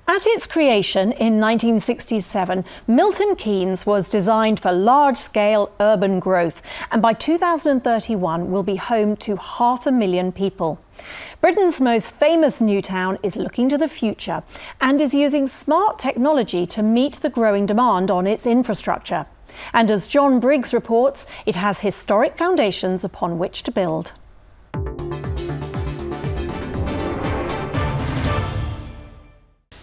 At its creation in 1967, Milton Keynes was designed for large-scale urban growth and by 2031 will be home to 500,000 people. Britain's most famous new town is looking to the future and is using smart technology to meet the growing demand on its infrastructure. And as John Briggs reports, it has historic foundations upon which to build.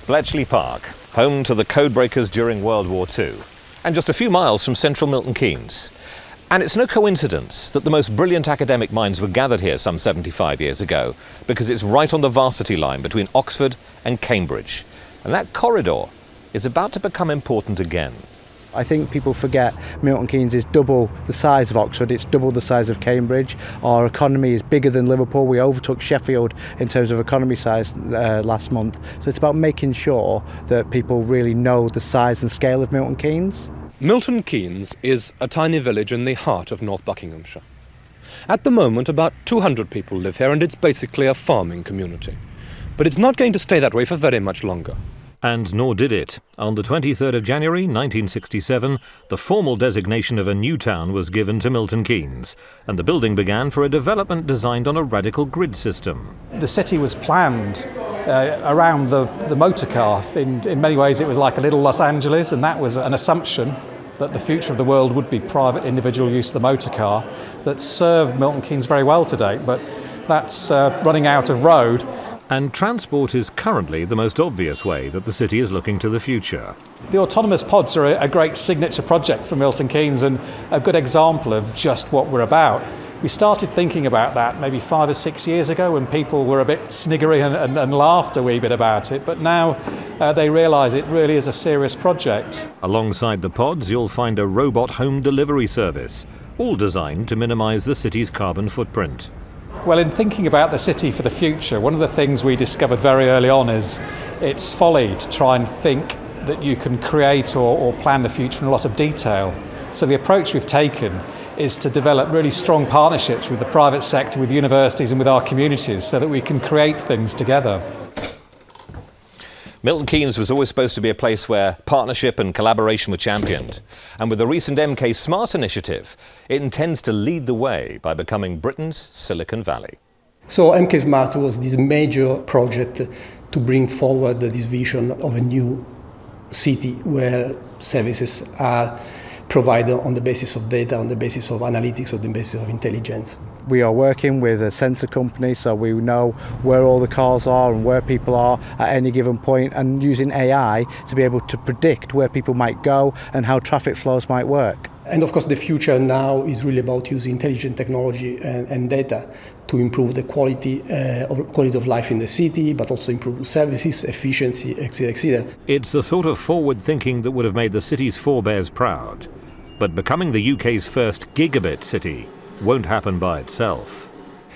Bletchley Park, home to the codebreakers during World War II, and just a few miles from central Milton Keynes. And it's no coincidence that the most brilliant academic minds were gathered here some 75 years ago, because it's right on the varsity line between Oxford and Cambridge. And that corridor is about to become important again. I think people forget Milton Keynes is double the size of Oxford, it's double the size of Cambridge. Our economy is bigger than Liverpool. We overtook Sheffield in terms of economy size last month. So it's about making sure that people really know the size and scale of Milton Keynes. Milton Keynes is a tiny village in the heart of North Buckinghamshire. At the moment, about 200 people live here, and it's basically a farming community. But it's not going to stay that way for very much longer. And nor did it. On the 23rd of January 1967, the formal designation of a new town was given to Milton Keynes, and the building began for a development designed on a radical grid system. The city was planned around the motor car. In many ways it was like a little Los Angeles, and that was an assumption that the future of the world would be private individual use of the motor car that served Milton Keynes very well to date, but that's running out of road. And transport is currently the most obvious way that the city is looking to the future. The autonomous pods are a great signature project for Milton Keynes and a good example of just what we're about. We started thinking about that maybe 5 or 6 years ago when people were a bit sniggery and laughed a wee bit about it, but now they realise it really is a serious project. Alongside the pods, you'll find a robot home delivery service, all designed to minimise the city's carbon footprint. Well, in thinking about the city for the future, one of the things we discovered very early on is it's folly to try and think that you can create or plan the future in a lot of detail. So the approach we've taken is to develop really strong partnerships with the private sector, with universities and with our communities so that we can create things together. Milton Keynes was always supposed to be a place where partnership and collaboration were championed. And with the recent MK Smart initiative, it intends to lead the way by becoming Britain's Silicon Valley. So MK Smart was this major project to bring forward this vision of a new city where services are provided on the basis of data, on the basis of analytics, on the basis of intelligence. We are working with a sensor company, so we know where all the cars are and where people are at any given point, and using AI to be able to predict where people might go and how traffic flows might work. And of course the future now is really about using intelligent technology and data to improve the quality of life in the city, but also improve services, efficiency, etc., etc. It's the sort of forward thinking that would have made the city's forebears proud. But becoming the UK's first Gigabit city won't happen by itself.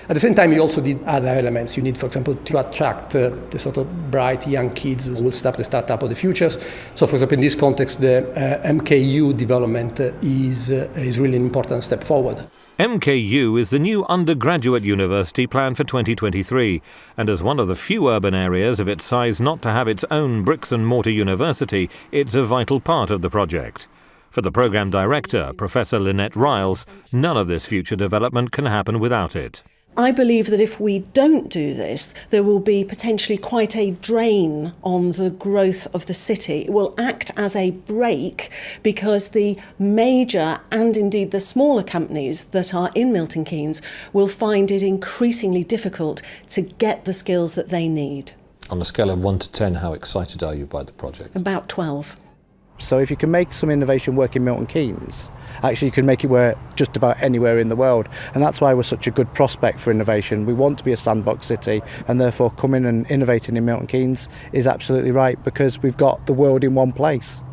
At the same time, you also need other elements. You need, for example, to attract the sort of bright young kids who will start the startup of the future. So, for example, in this context, the MKU development is really an important step forward. MKU is the new undergraduate university planned for 2023, and as one of the few urban areas of its size not to have its own bricks and mortar university, it's a vital part of the project. For the programme director, Professor Lynette Riles, none of this future development can happen without it. I believe that if we don't do this, there will be potentially quite a drain on the growth of the city. It will act as a brake because the major and indeed the smaller companies that are in Milton Keynes will find it increasingly difficult to get the skills that they need. On a scale of 1 to 10, how excited are you by the project? About 12. So if you can make some innovation work in Milton Keynes, actually you can make it work just about anywhere in the world. And that's why we're such a good prospect for innovation. We want to be a sandbox city, and therefore coming and innovating in Milton Keynes is absolutely right, because we've got the world in one place.